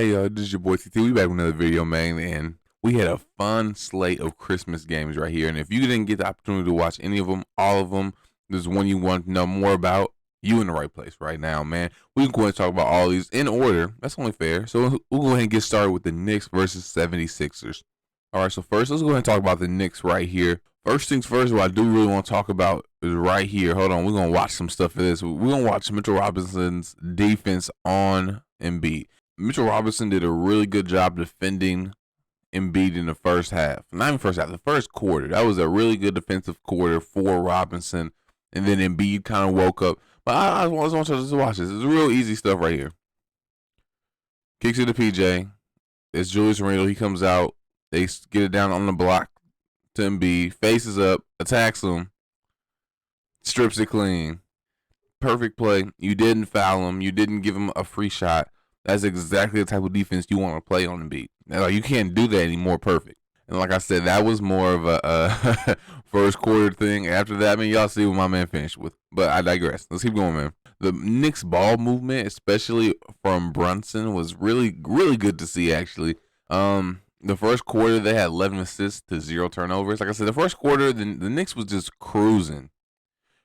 Hey, this is your boy TT. We back with another video, man, and we had a fun slate of Christmas games right here. And if you didn't get the opportunity to watch any of them, all of them, there's one you want to know more about, you in the right place right now, man. We're going to talk about all these in order. That's only fair. So we'll go ahead and get started with the Knicks versus 76ers. All right, so first, let's go ahead and talk about the Knicks right here. First things first, what I do really want to talk about is right here. Hold on, we're going to watch some stuff for this. We're going to watch Mitchell Robinson's defense on Embiid. Mitchell Robinson did a really good job defending Embiid in the first half. Not even first half, the first quarter. That was a really good defensive quarter for Robinson. And then Embiid kind of woke up. But I just want you to watch this. It's real easy stuff right here. Kicks it to PJ. It's Julius Randle. He comes out. They get it down on the block to Embiid. Faces up. Attacks him. Strips it clean. Perfect play. You didn't foul him. You didn't give him a free shot. That's exactly the type of defense you want to play on Embiid. Now, you can't do that anymore perfect. And like I said, that was more of a first quarter thing. After that, I mean, y'all see what my man finished with. But I digress. Let's keep going, man. The Knicks ball movement, especially from Brunson, was really, really good to see, actually. The first quarter, they had 11 assists to 0 turnovers. Like I said, the first quarter, the Knicks was just cruising.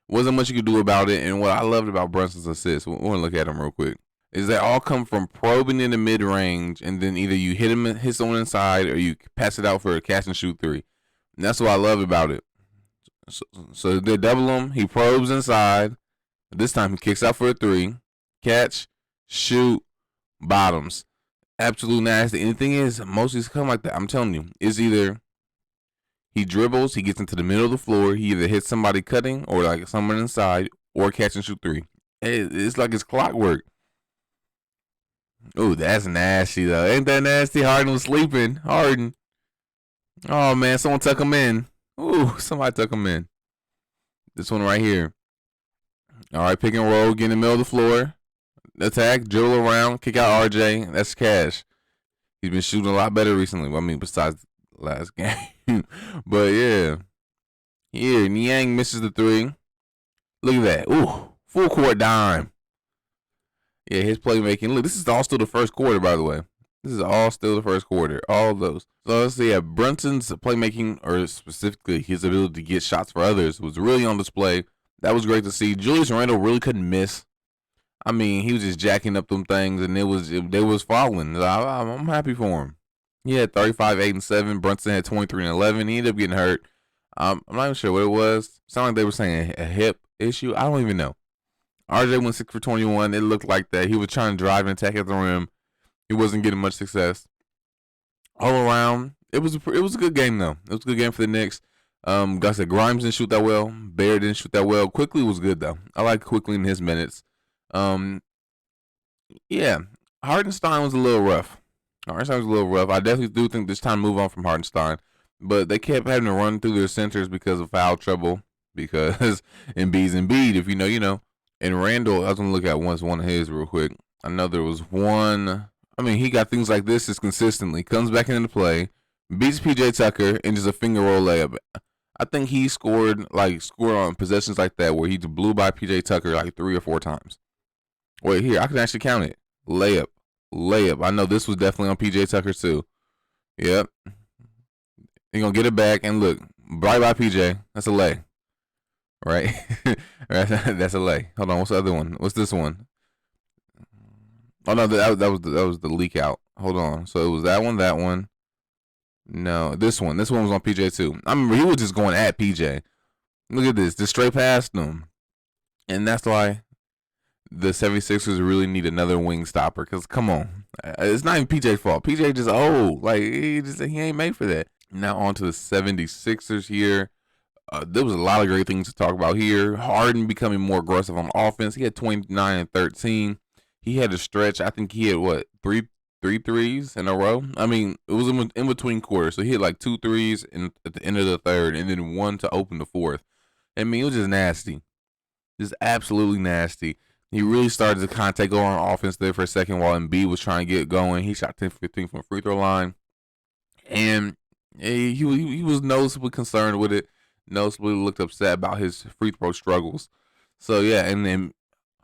Wasn't much you could do about it. And what I loved about Brunson's assists, we're going to look at them real quick, is they all come from probing in the mid-range, and then either you hit someone inside, or you pass it out for a catch and shoot three. And that's what I love about it. So they double him. He probes inside. This time he kicks out for a three. Catch, shoot, bottoms. Absolute nasty. And the thing is, most of these come like that. I'm telling you, it's either he dribbles, he gets into the middle of the floor, he either hits somebody cutting or like someone inside, or catch and shoot three. It's like it's clockwork. Oh, that's nasty, though. Ain't that nasty? Harden was sleeping. Harden. Oh, man. Someone tuck him in. Ooh, somebody tuck him in. This one right here. All right, pick and roll. Get in the middle of the floor. Attack. Dribble around. Kick out RJ. That's cash. He's been shooting a lot better recently. I mean, besides last game. But, yeah. Here, Niang misses the three. Look at that. Ooh, full court dime. Yeah, his playmaking. Look, this is all still the first quarter, by the way. This is all still the first quarter. All of those. So let's see. Yeah, Brunson's playmaking, or specifically his ability to get shots for others, was really on display. That was great to see. Julius Randle really couldn't miss. I mean, he was just jacking up them things, and they was falling. I'm happy for him. He had 35, 8, and 7. Brunson had 23 and 11. He ended up getting hurt. I'm not even sure what it was. Sounded like they were saying a hip issue. I don't even know. RJ went 6 for 21. It looked like that. He was trying to drive and attack at the rim. He wasn't getting much success. All around, it was a good game, though. It was a good game for the Knicks. Like I said, Grimes didn't shoot that well. Bear didn't shoot that well. Quickly was good, though. I like Quickly in his minutes. Yeah, Hardenstein was a little rough. I definitely do think there's time to move on from Hardenstein. But they kept having to run through their centers because of foul trouble. Because Embiid's Embiid, if you know, you know. And Randall, I was going to look at one of his real quick. I know there was one. I mean, he got things like this just consistently. Comes back into play, beats PJ Tucker, and just a finger roll layup. I think he scored on possessions like that where he blew by PJ Tucker like 3 or 4 times. Wait, here, I can actually count it. Layup. I know this was definitely on PJ Tucker too. Yep. He's going to get it back, and look, bye by PJ. That's a lay. Right? That's a lay. Hold on, what's the other one? What's this one? Oh no, that was the leak out. Hold on. So it was that one. No, this one. This one was on PJ too. I remember he was just going at PJ. Look at this. Just straight past him. And that's why the 76ers really need another wing stopper. Because come on. It's not even PJ's fault. PJ just old. Like he ain't made for that. Now on to the 76ers here. There was a lot of great things to talk about here. Harden becoming more aggressive on offense. He had 29 and 13. He had a stretch. I think he had three threes in a row. I mean, it was in between quarters. So he had like 2 threes at the end of the third, and then 1 to open the fourth. I mean, it was just nasty. Just absolutely nasty. He really started to kind of take over on offense there for a second while Embiid was trying to get going. He shot 10 for 15 from the free throw line. And he was noticeably concerned with it. Noticeably looked upset about his free throw struggles. So, yeah, and then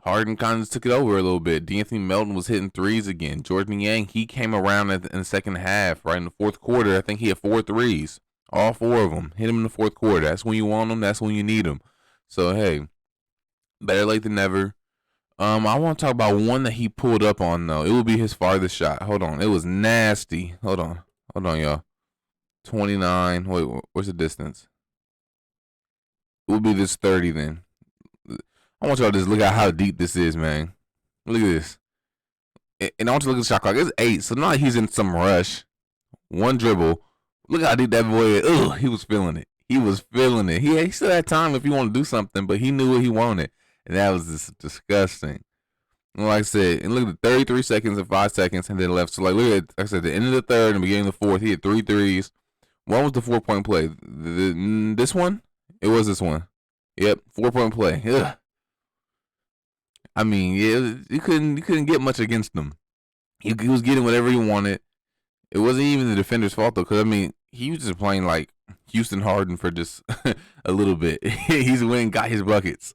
Harden kind of took it over a little bit. D'Anthony Melton was hitting threes again. Jordan Yang, he came around in the second half, right in the fourth quarter. I think he had 4 threes. All 4 of them. Hit him in the fourth quarter. That's when you want them. That's when you need them. So, hey, better late than never. I want to talk about one that he pulled up on, though. It will be his farthest shot. Hold on. It was nasty. Hold on, y'all. 29. Wait, what's the distance? It will be this 30 then. I want y'all to just look at how deep this is, man. Look at this. And I want you to look at the shot clock. It's 8, so not like he's in some rush. One dribble. Look how deep that boy is. Ugh, he was feeling it. He still had time if he wanted to do something, but he knew what he wanted. And that was just disgusting. And like I said, and look at the 33 seconds and 5 seconds and then left. So like look at, like I said, the end of the third and beginning of the fourth, he had 3 threes. One was the 4-point play. This one? It was this one. Yep, 4-point play. Ugh. I mean, yeah, you couldn't get much against him. He was getting whatever he wanted. It wasn't even the defender's fault though, because I mean, he was just playing like Houston Harden for just a little bit. He's went and got his buckets.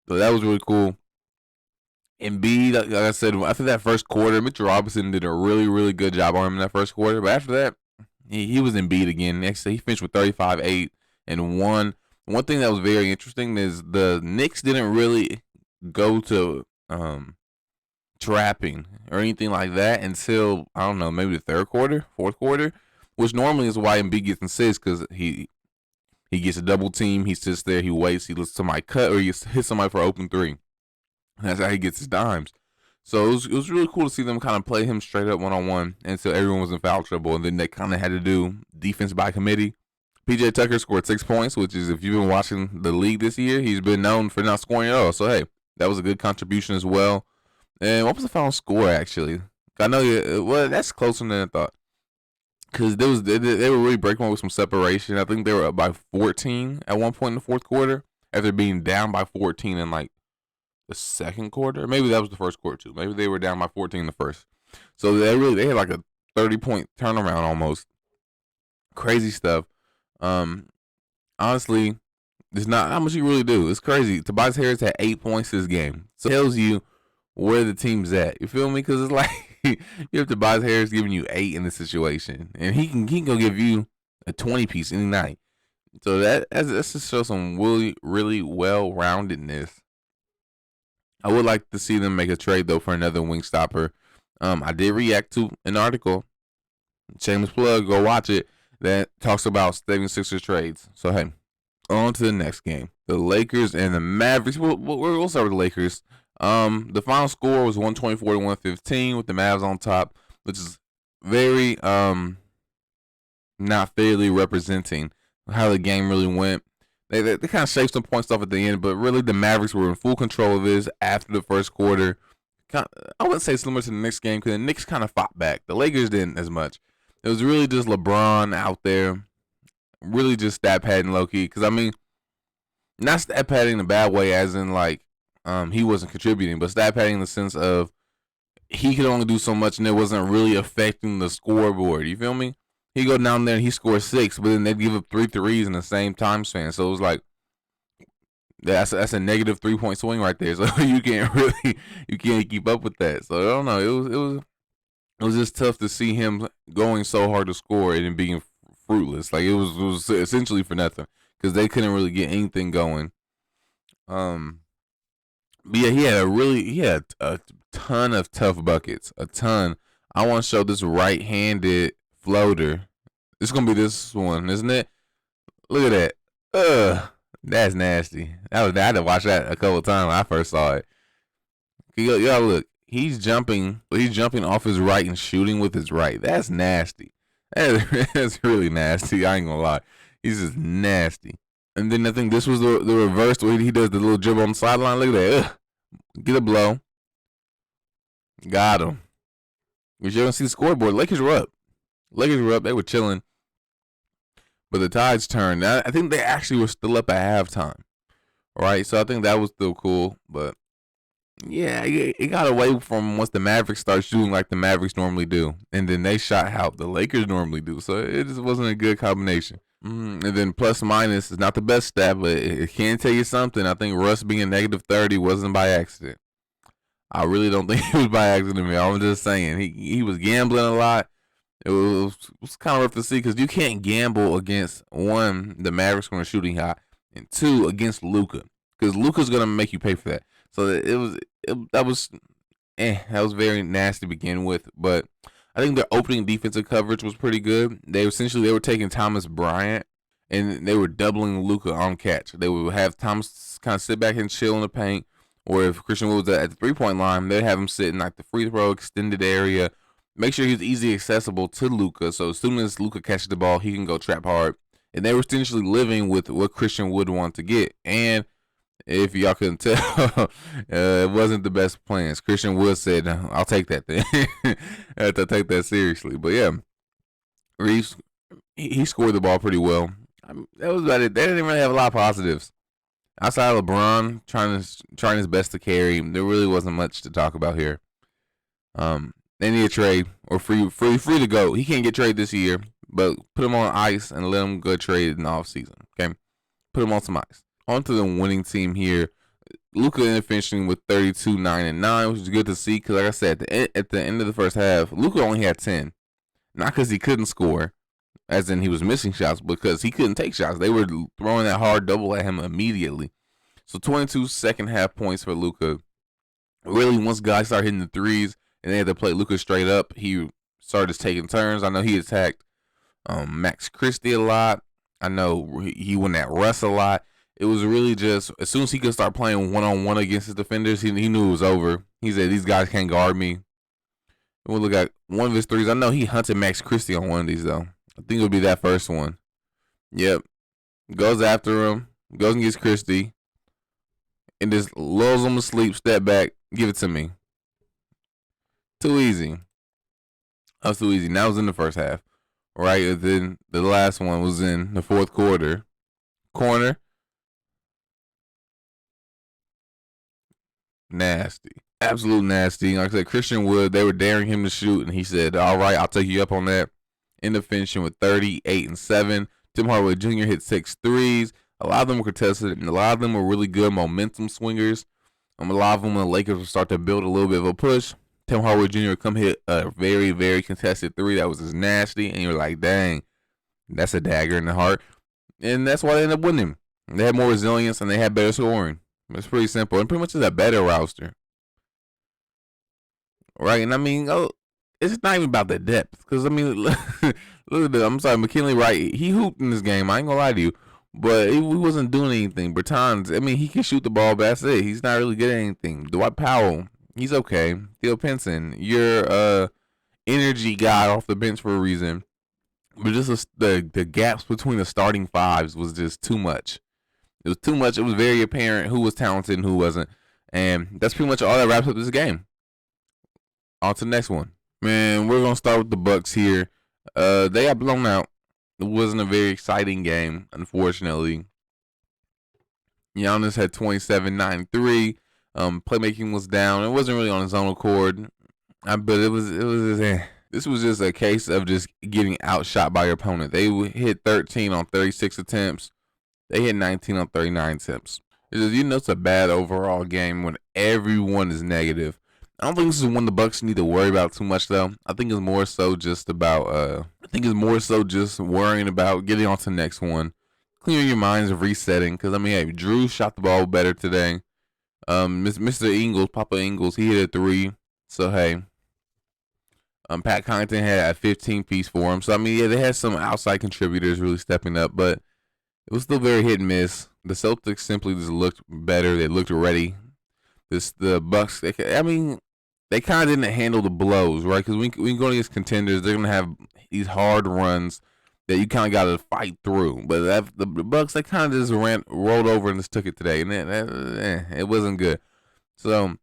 So that was really cool. Embiid, like I said, after that first quarter, Mitchell Robinson did a really, really good job on him in that first quarter. But after that, he was Embiid again. Next, he finished with 35, 8, and 1. One thing that was very interesting is the Knicks didn't really go to trapping or anything like that until, I don't know, maybe the third quarter, fourth quarter, which normally is why Embiid gets assists because he gets a double team, he sits there, he waits, he lets somebody cut, or he hits somebody for open 3. That's how he gets his dimes. So it was really cool to see them kind of play him straight up one-on-one until everyone was in foul trouble, and then they kind of had to do defense by committee. PJ Tucker scored 6 points, which is, if you've been watching the league this year, he's been known for not scoring at all. So, hey, that was a good contribution as well. And what was the final score, actually? I know, well, that's closer than I thought. Because they were really breaking with some separation. I think they were up by 14 at one point in the fourth quarter after being down by 14 in, like, the second quarter. Maybe that was the first quarter, too. Maybe they were down by 14 in the first. So, they had, like, a 30-point turnaround almost. Crazy stuff. Honestly, there's not how much you really do. It's crazy. Tobias Harris had 8 points this game. So it tells you where the team's at. You feel me? Because it's like you have Tobias Harris giving you 8 in this situation, and he can go give you a 20 piece any night. So that's just show some really well roundedness. I would like to see them make a trade though for another wing stopper. I did react to an article. Shameless plug. Go watch it. That talks about 76ers trades. So, hey, on to the next game. The Lakers and the Mavericks. We'll start with the Lakers. The final score was 124 to 115 with the Mavs on top, which is very not fairly representing how the game really went. They kind of shaved some points off at the end, but really the Mavericks were in full control of this after the first quarter. I wouldn't say similar to the Knicks game because the Knicks kind of fought back. The Lakers didn't as much. It was really just LeBron out there, really just stat padding low-key. Because, I mean, not stat padding in a bad way as in, like, he wasn't contributing, but stat padding in the sense of he could only do so much and it wasn't really affecting the scoreboard. You feel me? He go down there and he scores 6, but then they'd give up 3 threes in the same time span. So it was like, that's a negative 3-point swing right there. So you can't keep up with that. So I don't know. It was just tough to see him going so hard to score and being fruitless. Like it was essentially for nothing because they couldn't really get anything going. But yeah, he had a ton of tough buckets, a ton. I want to show this right-handed floater. It's gonna be this one, isn't it? Look at that. That's nasty. I had to watch that a couple times when I first saw it. Y'all look. He's jumping off his right and shooting with his right. That's nasty. That's really nasty. I ain't gonna lie. He's just nasty. And then I think this was the reverse way he does the little dribble on the sideline. Look at that. Ugh. Get a blow. Got him. We should see the scoreboard. Lakers were up. They were chilling. But the tides turned. I think they actually were still up at halftime. Right? So I think that was still cool. But yeah, it got away from once the Mavericks started shooting like the Mavericks normally do. And then they shot how the Lakers normally do. So it just wasn't a good combination. And then plus minus is not the best stat, but it can tell you something. I think Russ being negative 30 wasn't by accident. I really don't think it was by accident, man. I'm just saying he was gambling a lot. It was kind of rough to see because you can't gamble against one, the Mavericks going to shooting hot, and two, against Luka, because Luka's going to make you pay for that. So that was very nasty to begin with. But I think their opening defensive coverage was pretty good. They were taking Thomas Bryant and they were doubling Luka on catch. They would have Thomas kind of sit back and chill in the paint, or if Christian Wood was at the 3-point line, they'd have him sit in like the free throw extended area. Make sure he's easy accessible to Luka, so as soon as Luka catches the ball, he can go trap hard. And they were essentially living with what Christian would want to get. And if y'all couldn't tell, it wasn't the best plans. Christian Wood said, "I'll take that thing." I have to take that seriously. But yeah, Reeves, he scored the ball pretty well. That was about it. They didn't really have a lot of positives. Outside of LeBron trying his best to carry, there really wasn't much to talk about here. They need a trade or free to go. He can't get traded this year, but put him on ice and let him go trade in the offseason. Okay, put him on some ice. On to the winning team here. Luka ended finishing with 32, 9, and 9, which is good to see because, like I said, at the end of the first half, Luka only had 10. Not because he couldn't score, as in he was missing shots, because he couldn't take shots. They were throwing that hard double at him immediately. So 22 second half points for Luka. Really, once guys started hitting the threes and they had to play Luka straight up, he started taking turns. I know he attacked Max Christie a lot. I know he went at Russ a lot. It was really just, as soon as he could start playing one-on-one against his defenders, he knew it was over. He said, "These guys can't guard me." We'll look at one of his threes. I know he hunted Max Christie on one of these, though. I think it'll be that first one. Yep. Goes after him. Goes and gets Christie. And just lulls him to sleep. Step back. Give it to me. Too easy. That was too easy. Now it was in the first half. Right? And then the last one was in the fourth quarter. Corner. Nasty. Absolute nasty. Like I said, Christian Wood, they were daring him to shoot, and he said, "All right, I'll take you up on that." Ended up finishing with 38 and 7. Tim Hardaway Jr. hit 6 threes. A lot of them were contested, and a lot of them were really good momentum swingers. A lot of them, when the Lakers would start to build a little bit of a push, Tim Hardaway Jr. would come hit a very, very contested three that was just nasty, and you're like, dang, that's a dagger in the heart. And that's why they ended up winning. They had more resilience, and they had better scoring. It's pretty simple, and pretty much is a better roster. Right? And I mean, it's not even about the depth. Because, I mean, look at this. I'm sorry, McKinley Wright, he hooped in this game. I ain't going to lie to you. But he wasn't doing anything. Bertans, I mean, he can shoot the ball, but that's it. He's not really getting anything. Dwight Powell, he's okay. Theo Pinson, you're energy guy off the bench for a reason. But just the gaps between the starting fives was just too much. It was too much. It was very apparent who was talented and who wasn't. And that's pretty much all that wraps up this game. On to the next one. Man, we're going to start with the Bucks here. They got blown out. It wasn't a very exciting game, unfortunately. Giannis had 27, 9, 3. Playmaking was down. It wasn't really on his own accord. But it was just, this was just a case of just getting outshot by your opponent. They hit 13 on 36 attempts. They hit 19 on 39 attempts. It's a bad overall game when everyone is negative. I don't think this is one the Bucks need to worry about too much, though. I think it's more so just about worrying about getting on to the next one, clearing your minds of resetting. Because I mean, hey, Drew shot the ball better today. Mr. Ingles, Papa Ingles, he hit a 3. So hey, Pat Connaughton had a 15-piece for him. So I mean, yeah, they had some outside contributors really stepping up, but it was still very hit and miss. The Celtics simply just looked better. They looked ready. The Bucks, they kind of didn't handle the blows, right? Because we go against contenders, they're going to have these hard runs that you kind of got to fight through. But the Bucks, they kind of just rolled over and just took it today. And it wasn't good. So,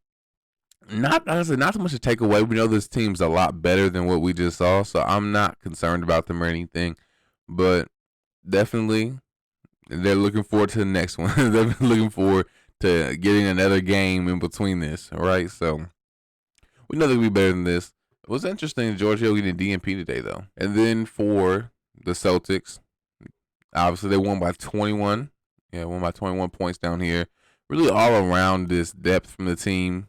not so much to take away. We know this team's a lot better than what we just saw. So, I'm not concerned about them or anything. But definitely, they're looking forward to the next one. They're looking forward to getting another game in between this, all right? So, we know they'll be better than this. It was interesting, George Hill getting DNP today, though. And then for the Celtics, Obviously, they won by 21. Yeah, won by 21 points down here. Really all around this depth from the team.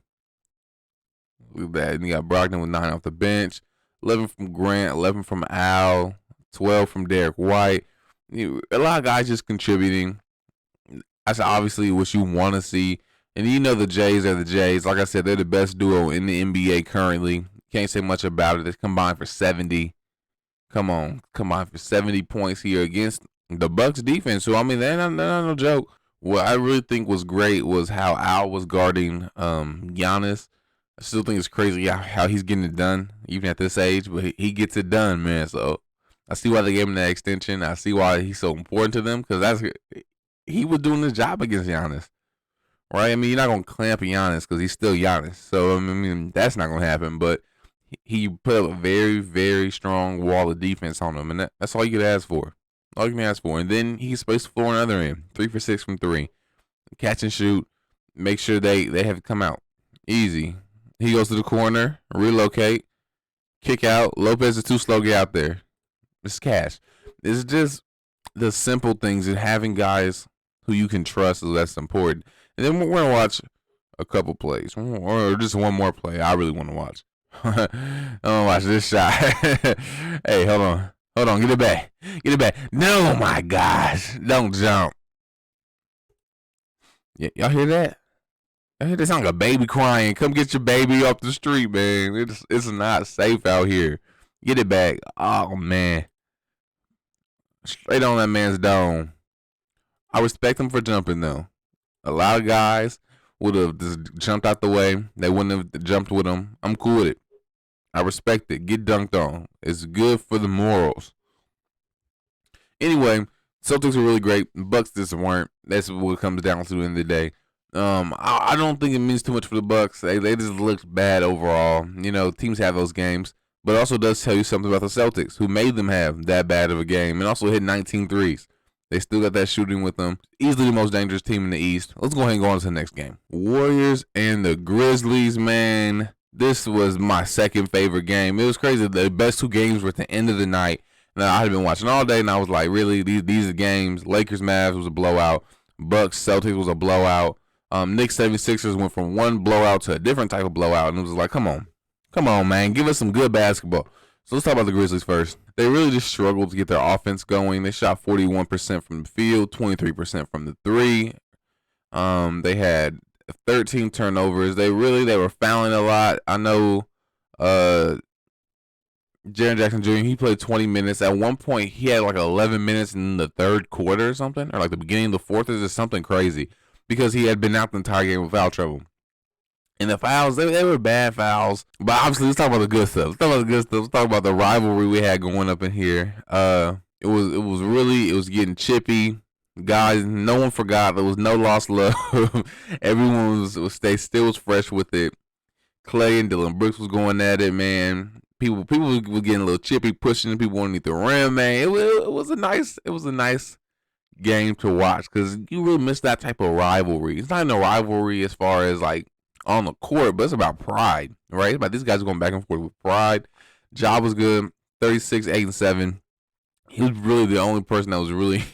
Look at that. And you got Brogdon with 9 off the bench, 11 from Grant, 11 from Al, 12 from Derek White. A lot of guys just contributing. That's obviously what you want to see. And you know the Jays are the Jays. Like I said, they're the best duo in the NBA currently. Can't say much about it. They combined for 70. Come on, combined for 70 points here against the Bucks defense. So I mean, they're not no joke. What I really think was great was how Al was guarding Giannis. I still think it's crazy how he's getting it done, even at this age. But he gets it done, man. So I see why they gave him that extension. I see why he's so important to them because he was doing his job against Giannis. Right? I mean, you're not going to clamp Giannis because he's still Giannis. So, I mean, that's not going to happen. But he put up a very, very strong wall of defense on him. And that's all you could ask for. All you can ask for. And then he spaced the floor on the other end. 3 for 6 from 3. Catch and shoot. Make sure they have it come out. Easy. He goes to the corner. Relocate. Kick out. Lopez is too slow. Get out there. It's cash. It's just the simple things and having guys who you can trust is that's important. And then we're going to watch a couple plays or just one more play I really want to watch. I want to watch this shot. Hey, hold on. Hold on. Get it back. Get it back. No, my gosh. Don't jump. Y'all hear that? Y'all hear that? Sound like a baby crying. Come get your baby off the street, man. It's not safe out here. Get it back. Oh, man. Straight on that man's dome. I respect him for jumping, though. A lot of guys would have just jumped out the way. They wouldn't have jumped with him. I'm cool with it. I respect it. Get dunked on. It's good for the morals. Anyway, Celtics are really great. Bucks just weren't. That's what it comes down to at the end of the day. I don't think it means too much for the Bucks. They just looked bad overall. You know, teams have those games. But it also does tell you something about the Celtics, who made them have that bad of a game and also hit 19 threes. They still got that shooting with them. Easily the most dangerous team in the East. Let's go ahead and go on to the next game. Warriors and the Grizzlies, man. This was my second favorite game. It was crazy. The best 2 games were at the end of the night. And I had been watching all day, and I was like, really? These are games. Lakers, Mavs was a blowout. Bucks, Celtics was a blowout. Knicks, 76ers went from one blowout to a different type of blowout. And it was like, come on. Come on, man. Give us some good basketball. So let's talk about the Grizzlies first. They really just struggled to get their offense going. They shot 41% from the field, 23% from the 3. They had 13 turnovers. They were fouling a lot. I know Jaren Jackson Jr., he played 20 minutes. At one point, he had like 11 minutes in the third quarter or something, or like the beginning of the fourth. It's just something crazy because he had been out the entire game with foul trouble. And the fouls, they were bad fouls. But obviously, let's talk about the good stuff. Let's talk about the rivalry we had going up in here. It was getting chippy. Guys, no one forgot. There was no lost love. Everyone was fresh with it. Clay and Dylan Brooks was going at it, man. People were getting a little chippy, pushing people underneath the rim, man. It was a nice game to watch because you really miss that type of rivalry. It's not even a rivalry as far as like on the court, but it's about pride, right? It's about these guys going back and forth with pride. Ja was good, 36, 8, and 7. He was really the only person that was really,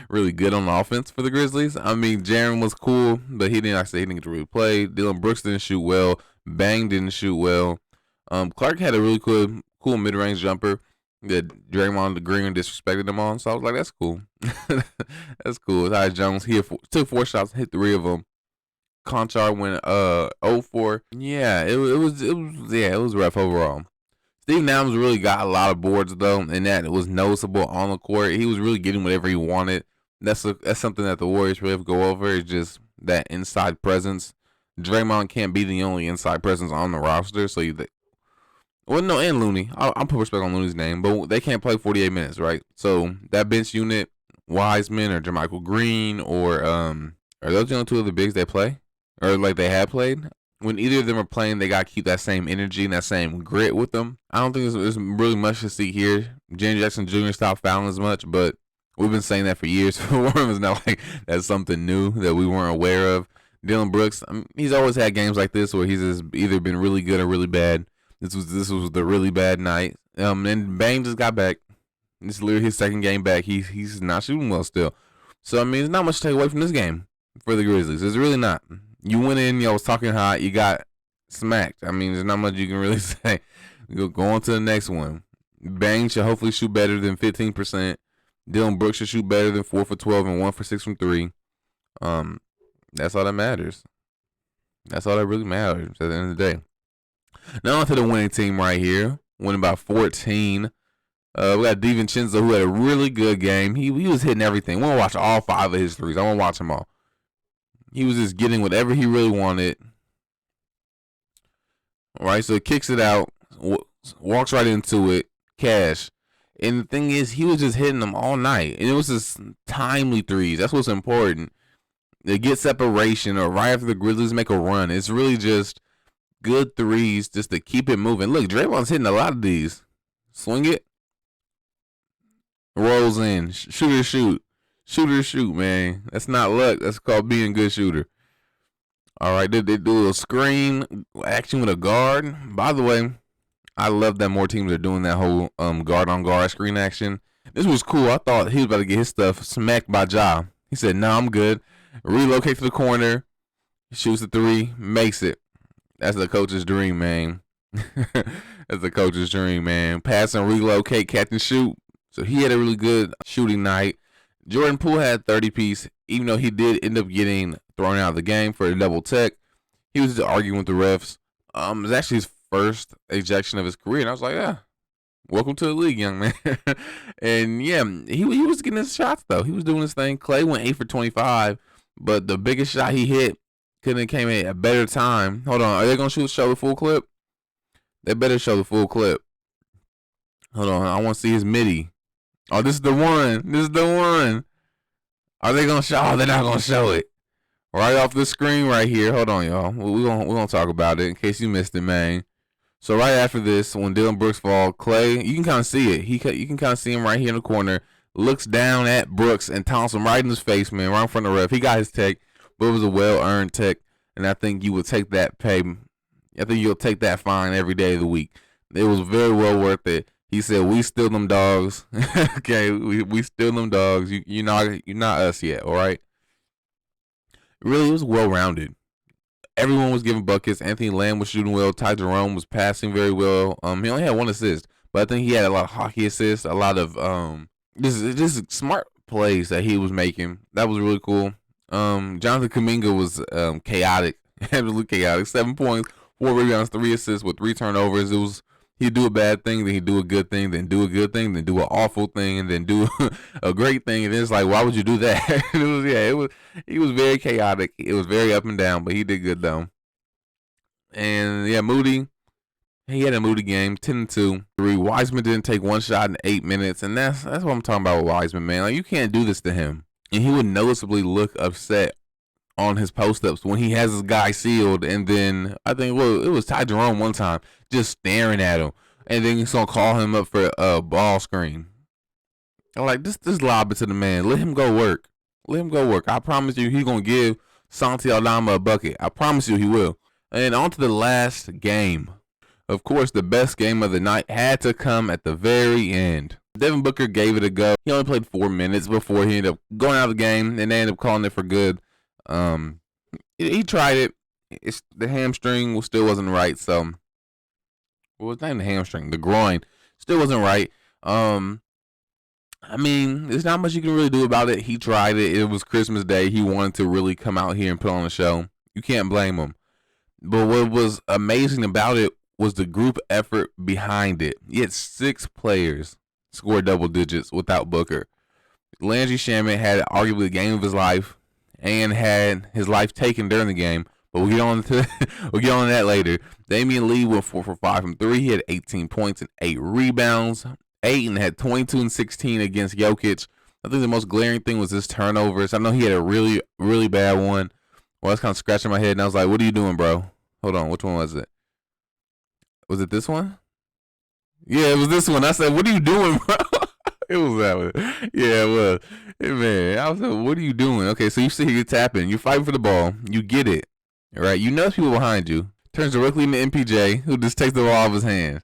really good on offense for the Grizzlies. I mean, Jaren was cool, but he didn't get to really play. Dylan Brooks didn't shoot well. Bang didn't shoot well. Clark had a really cool mid-range jumper that Draymond Green disrespected him on, so I was like, that's cool. That's cool. Ty Jones, he took 4 shots, hit 3 of them. Conchar went 0-4. Yeah, it was rough overall. Steve Adams really got a lot of boards though, and that was noticeable on the court. He was really getting whatever he wanted. That's something that the Warriors really have to go over. Is just that inside presence. Draymond can't be the only inside presence on the roster, so and Looney. I'll put respect on Looney's name, but they can't play 48 minutes, right? So that bench unit, Wiseman or JaMychal Green, or are those the only 2 of the bigs they play? Or like they had played. When either of them are playing, they got to keep that same energy and that same grit with them. I don't think there's really much to see here. Jaren Jackson Jr. stopped fouling as much, but we've been saying that for years. It's not like that's something new that we weren't aware of. Dylan Brooks, he's always had games like this where he's just either been really good or really bad. This was the really bad night. And Bang just got back. This is literally his second game back. He's not shooting well still. So, I mean, there's not much to take away from this game for the Grizzlies. It's really not. You went in, you was talking hot, you got smacked. I mean, there's not much you can really say. Go on to the next one. Bang should hopefully shoot better than 15%. Dylan Brooks should shoot better than 4 for 12 and 1 for 6 from 3. That's all that matters. That's all that really matters at the end of the day. Now on to the winning team right here. Winning by 14. We got DiVincenzo, who had a really good game. He was hitting everything. We want to watch all 5 of his threes. I want to watch them all. He was just getting whatever he really wanted. All right, so he kicks it out, walks right into it, cash. And the thing is, he was just hitting them all night. And it was just timely threes. That's what's important. They get separation or right after the Grizzlies make a run. It's really just good threes just to keep it moving. Look, Draymond's hitting a lot of these. Swing it. Rolls in. Shooter shoot. Shooter shoot, man. That's not luck. That's called being a good shooter. All right, they do a screen action with a guard. By the way, I love that more teams are doing that whole guard-on-guard screen action. This was cool. I thought he was about to get his stuff smacked by Ja. He said, "No, I'm good." Relocate to the corner. Shoots the 3. Makes it. That's the coach's dream, man. That's the coach's dream, man. Pass and relocate, catch and shoot. So he had a really good shooting night. Jordan Poole had 30 piece, even though he did end up getting thrown out of the game for a double tech. He was just arguing with the refs. It was actually his first ejection of his career, and I was like, yeah, welcome to the league, young man. And yeah, he was getting his shots though. He was doing his thing. Clay went 8 for 25, but the biggest shot he hit couldn't have came at a better time. Hold on, are they gonna show the full clip? They better show the full clip. Hold on, I want to see his midi. Oh, this is the one. This is the one. Are they gonna show? Oh, they're not gonna show it. Right off the screen right here. Hold on, y'all. We're gonna talk about it in case you missed it, man. So right after this, when Dylan Brooks falls, Clay, you can kind of see it. You can kind of see him right here in the corner. Looks down at Brooks and taunts him right in his face, man, right in front of the ref. He got his tech, but it was a well-earned tech, and I think you would take that pay. I think you'll take that fine every day of the week. It was very well worth it. He said, "We still them dogs." Okay, we still them dogs. You're not us yet, all right? Really, it was well-rounded. Everyone was giving buckets. Anthony Lamb was shooting well. Ty Jerome was passing very well. He only had 1 assist, but I think he had a lot of hockey assists, a lot of just smart plays that he was making. That was really cool. Jonathan Kuminga was chaotic, absolutely chaotic. 7 points, 4 rebounds, 3 assists with 3 turnovers. It was. He'd do a bad thing, then he'd do a good thing, then do a good thing, then do an awful thing, and then do a great thing. And it's like, why would you do that? He was very chaotic. It was very up and down, but he did good though. And yeah, Moody, he had a Moody game, 10-2. Wiseman didn't take 1 shot in 8 minutes, and that's what I'm talking about with Wiseman, man. Like, you can't do this to him. And he would noticeably look upset on his post-ups when he has his guy sealed, and then I think it was Ty Jerome one time just staring at him, and then he's gonna call him up for a ball screen. I'm like, just lob it to the man. Let him go work. Let him go work. I promise you, he's gonna give Santi Aldama a bucket. I promise you, he will. And on to the last game. Of course, the best game of the night had to come at the very end. Devin Booker gave it a go. He only played 4 minutes before he ended up going out of the game, and they ended up calling it for good. He tried it. The hamstring still wasn't right. So, well, it's not even the hamstring. The groin still wasn't right. I mean, there's not much you can really do about it. He tried it. It was Christmas Day. He wanted to really come out here and put on a show. You can't blame him. But what was amazing about it was the group effort behind it. He had 6 players score double digits without Booker. Landry Shamet had arguably the game of his life and had his life taken during the game. But we'll get on to that later. Damian Lee went 4 for 5 from 3. He had 18 points and 8 rebounds. Ayton had 22 and 16 against Jokic. I think the most glaring thing was his turnovers. I know he had a really, really bad one. Well, I was kind of scratching my head, and I was like, what are you doing, bro? Hold on, which one was it? Was it this one? Yeah, it was this one. I said, what are you doing, bro? It was that one. Yeah, it was. Hey, man, I was like, what are you doing? Okay, so you see you're tapping. You're fighting for the ball. You get it. All right? You know there's people behind you. Turns directly into MPJ, who just takes the ball off his hands.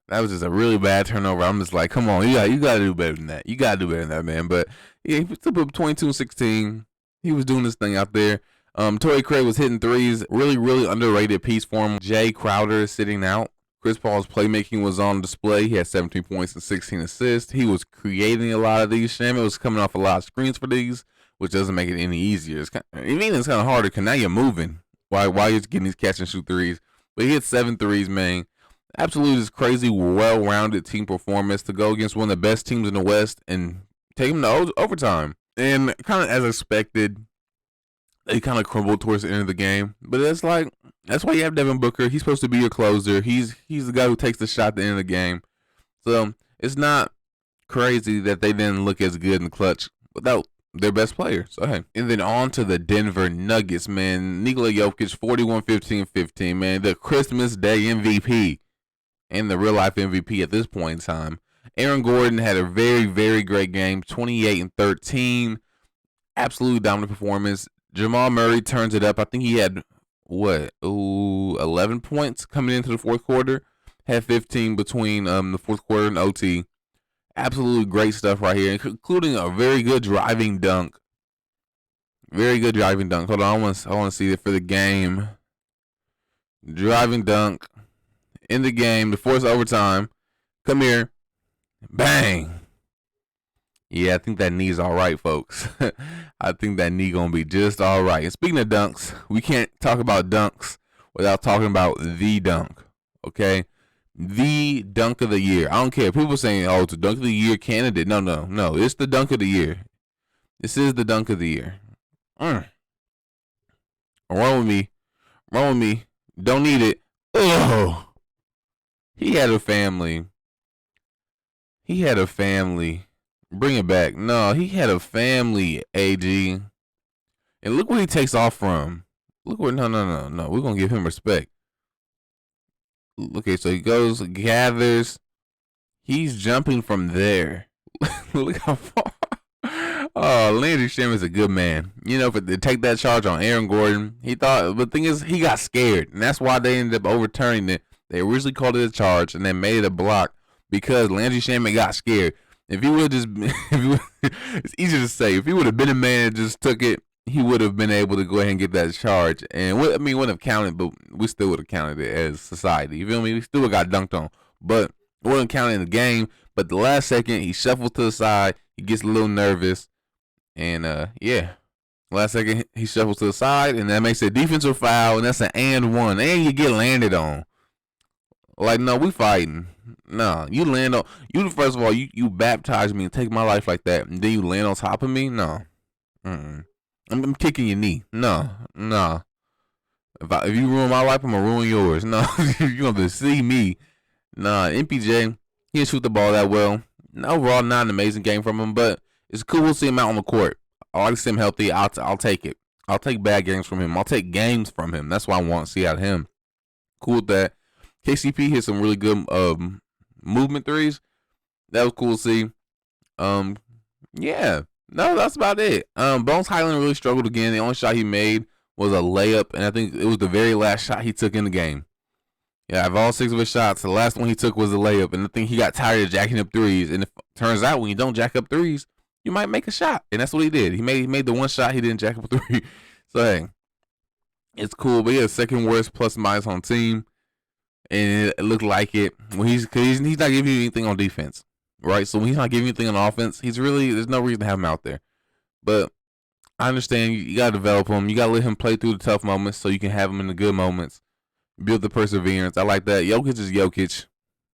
That was just a really bad turnover. I'm just like, come on, you got to do better than that. You got to do better than that, man. But yeah, he still put up 22 and 16. He was doing this thing out there. Torrey Craig was hitting threes. Really, really underrated piece for him. Jay Crowder is sitting out. Chris Paul's playmaking was on display. He had 17 points and 16 assists. He was creating a lot of these. Shamet was coming off a lot of screens for these, which doesn't make it any easier. It's kind of harder because now you're moving while you're getting these catch and shoot threes. But he hit 7 threes, man. Absolutely just crazy, well-rounded team performance to go against one of the best teams in the West and take them to overtime. And kind of as expected, they kind of crumbled towards the end of the game. But it's like, that's why you have Devin Booker. He's supposed to be your closer. He's the guy who takes the shot at the end of the game. So it's not crazy that they didn't look as good in the clutch without their best player. So, hey. And then on to the Denver Nuggets, man. Nikola Jokic, 41, 15, 15, man. The Christmas Day MVP and the real-life MVP at this point in time. Aaron Gordon had a very, very great game, 28 and 13. Absolutely dominant performance. Jamal Murray turns it up. I think he had, 11 points coming into the fourth quarter. Had 15 between the fourth quarter and OT. Absolutely great stuff right here, including a very good driving dunk. Very good driving dunk. Hold on, I want to see it for the game. Driving dunk in the game to force overtime. Come here. Bang. Yeah, I think that knee's all right, folks. I think that knee going to be just all right. And speaking of dunks, we can't talk about dunks without talking about the dunk, okay? The dunk of the year. I don't care. People saying, oh, it's a dunk of the year candidate. No. It's the dunk of the year. This is the dunk of the year. Wrong with me. Don't need it. Oh. He had a family. Bring it back. No, he had a family, AG. And look where he takes off from. Look where, no. We're going to give him respect. Okay, so he goes, gathers. He's jumping from there. Look how far. Oh, Landry Shamet is a good man. To take that charge on Aaron Gordon, but the thing is, he got scared. And that's why they ended up overturning it. They originally called it a charge and then made it a block because Landry Shamet got scared. If he would just, it's easy to say. If he would have been a man and just took it, he would have been able to go ahead and get that charge. And wouldn't have counted, but we still would have counted it as society. You feel me? We still got dunked on, but it wouldn't count in the game. But the last second, he shuffles to the side. He gets a little nervous, and last second he shuffles to the side, and that makes a defensive foul, and that's an and one, and you get landed on. Like, no, we fighting. No, you land on you. First of all, you baptize me and take my life like that, and then you land on top of me. No, I'm kicking your knee. No. If you ruin my life, I'm gonna ruin yours. No, you're gonna see me. Nah, MPJ, he didn't shoot the ball that well. Overall, not an amazing game from him, but it's cool to see him out on the court. I like to see him healthy. I'll take it. I'll take bad games from him. I'll take games from him. That's what I want to see out of him. Cool with that. KCP hit some really good movement threes. That was cool to see. Yeah. No, that's about it. Bones Highland really struggled again. The only shot he made was a layup, and I think it was the very last shot he took in the game. Yeah, of all 6 of his shots, the last one he took was a layup, and I think he got tired of jacking up threes. And it turns out when you don't jack up threes, you might make a shot, and that's what he did. He made the one shot. He didn't jack up a three. So hey, it's cool. But yeah, second worst plus minus on team, and it looked like it when he's not giving you anything on defense, right? So when he's not giving you anything on offense, there's no reason to have him out there. But I understand you got to develop him. You got to let him play through the tough moments so you can have him in the good moments. Build the perseverance. I like that. Jokic is Jokic.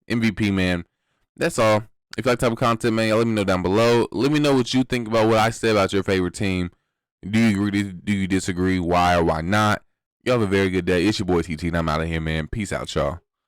MVP, man. That's all. If you like type of content, man, let me know down below. Let me know what you think about what I said about your favorite team. Do you agree? Do you disagree? Why or why not? Y'all have a very good day. It's your boy TT, and I'm out of here, man. Peace out, y'all.